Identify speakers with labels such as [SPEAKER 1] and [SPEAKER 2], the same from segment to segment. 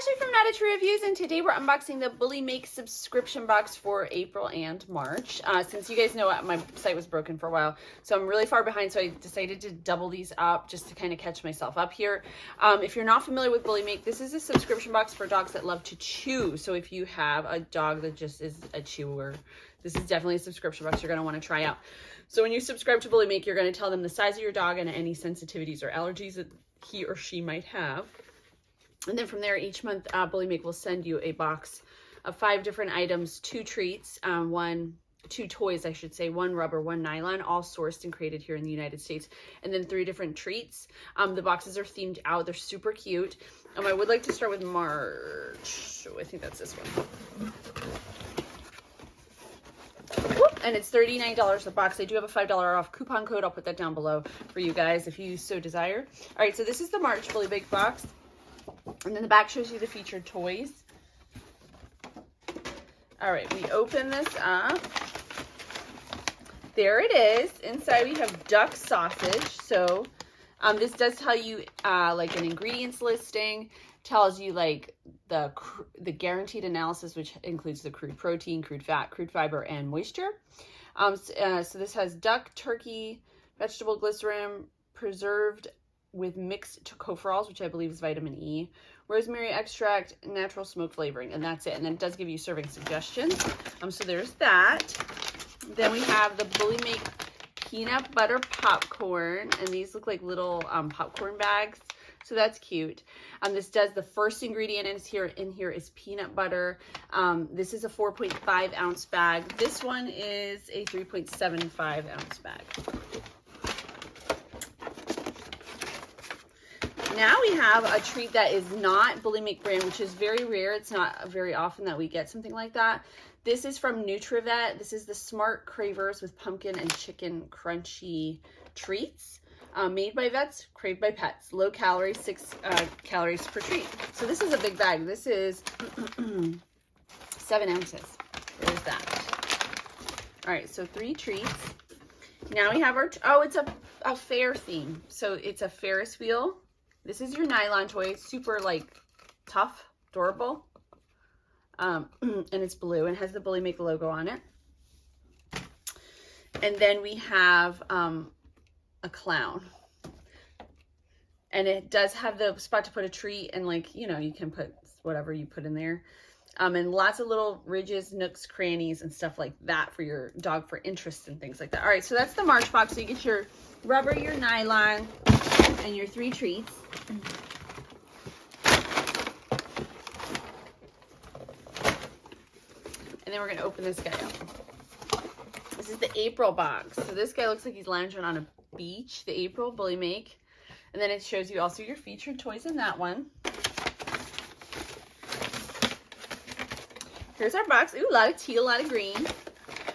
[SPEAKER 1] Ashley from Not a True Reviews, and today we're unboxing the Bullymake subscription box for April and March. Since you guys know my site was broken for a while, so I'm really far behind, so I decided to double these up just to kind of catch myself up here. If you're not familiar with Bullymake, this is a subscription box for dogs that love to chew. So if you have a dog that just is a chewer, this is definitely a subscription box you're going to want to try out. So when you subscribe to Bullymake, you're going to tell them the size of your dog and any sensitivities or allergies that he or she might have. And then from there, each month, Bullymake will send you a box of 5 different items, 2 treats, 2 toys, I should say, 1 rubber, 1 nylon, all sourced and created here in the United States, and then 3 different treats. The boxes are themed out. They're super cute. I would like to start with March. Oh, I think that's this one. Whoop, and it's $39 a box. I do have a $5 off coupon code. I'll put that down below for you guys if you so desire. All right, so this is the March Bullymake box. And then the back shows you the featured toys. All right, we open this up. There it is. Inside we have duck sausage. So this does tell you like an ingredients listing, tells you like the guaranteed analysis, which includes the crude protein, crude fat, crude fiber, and moisture. So this has duck, turkey, vegetable glycerin, preserved with mixed tocopherols, which I believe is vitamin E, rosemary extract, natural smoke flavoring, and that's it. And then it does give you serving suggestions. So there's that. Then we have the Bullymake peanut butter popcorn, and these look like little popcorn bags. So that's cute. This does, the first ingredient in here is peanut butter. This is a 4.5 ounce bag. This one is a 3.75 ounce bag. Now we have a treat that is not Bullymake brand, which is very rare. It's not very often that we get something like that. This is from NutriVet. This is the Smart Cravers with pumpkin and chicken crunchy treats. Made by vets, craved by pets. Low calorie, 6 calories per treat. So this is a big bag. This is 7 ounces. There's that. All right, so 3 treats. Now we have our, oh, it's a fair theme. So it's a Ferris wheel. This is your nylon toy, super like tough, adorable, and it's blue and has the Bullymake logo on it. And then we have a clown, and it does have the spot to put a treat, and like, you know, you can put whatever you put in there, and lots of little ridges, nooks, crannies, and stuff like that for your dog for interest and things like that. All right, so that's the March box. So you get your rubber, your nylon, and your 3 treats. And then we're going to open this guy up. This is the April box. So this guy looks like he's lounging on a beach, the April Bullymake. And then it shows you also your featured toys in that one. Here's our box. Ooh, a lot of teal, a lot of green.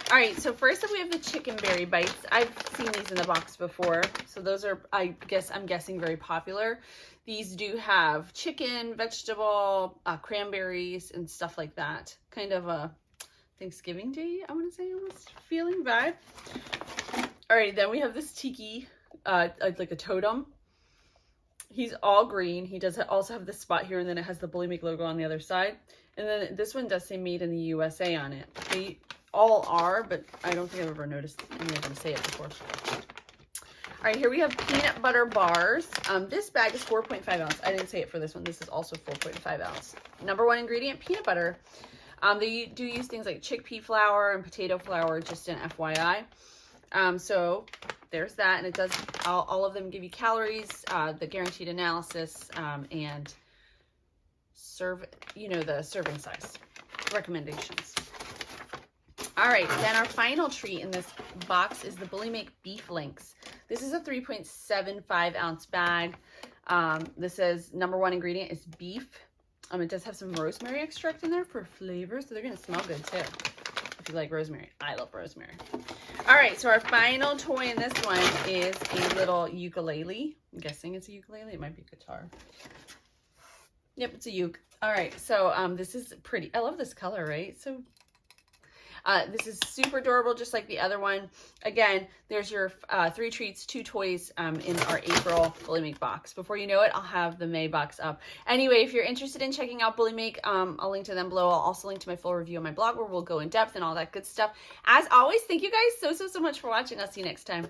[SPEAKER 1] All right, so first up we have the chicken berry bites. I've seen these in the box before. So those are, I'm guessing very popular. These do have chicken, vegetable, cranberries, and stuff like that. Kind of a Thanksgiving Day, I want to say, almost feeling vibe. All right, then we have this tiki, like a totem. He's all green. He does also have this spot here, and then it has the Bullymake logo on the other side. And then this one does say made in the USA on it. They all are, but I don't think I've ever noticed any of them say it before. All right, here we have peanut butter bars. This bag is 4.5 ounce. I didn't say it for this one. This is also 4.5 ounce. Number 1 ingredient, peanut butter. They do use things like chickpea flour and potato flour, just an FYI. So there's that, and it does, all of them give you calories, the guaranteed analysis, and the serving size recommendations. All right, then our final treat in this box is the Bullymake beef links. This is a 3.75 ounce bag. This says number 1 ingredient is beef. It does have some rosemary extract in there for flavor, so they're gonna smell good too. If you like rosemary, I love rosemary. All right, so our final toy in this one is a little ukulele. I'm guessing it's a ukulele. It might be a guitar. Yep, it's a uke. All right, so this is pretty. I love this color, right? So This is super adorable, just like the other one. Again, there's your 3 treats, 2 toys in our April Bullymake box. Before you know it, I'll have the May box up. Anyway, if you're interested in checking out Bullymake, I'll link to them below. I'll also link to my full review on my blog where we'll go in depth and all that good stuff. As always, thank you guys so much for watching. I'll see you next time.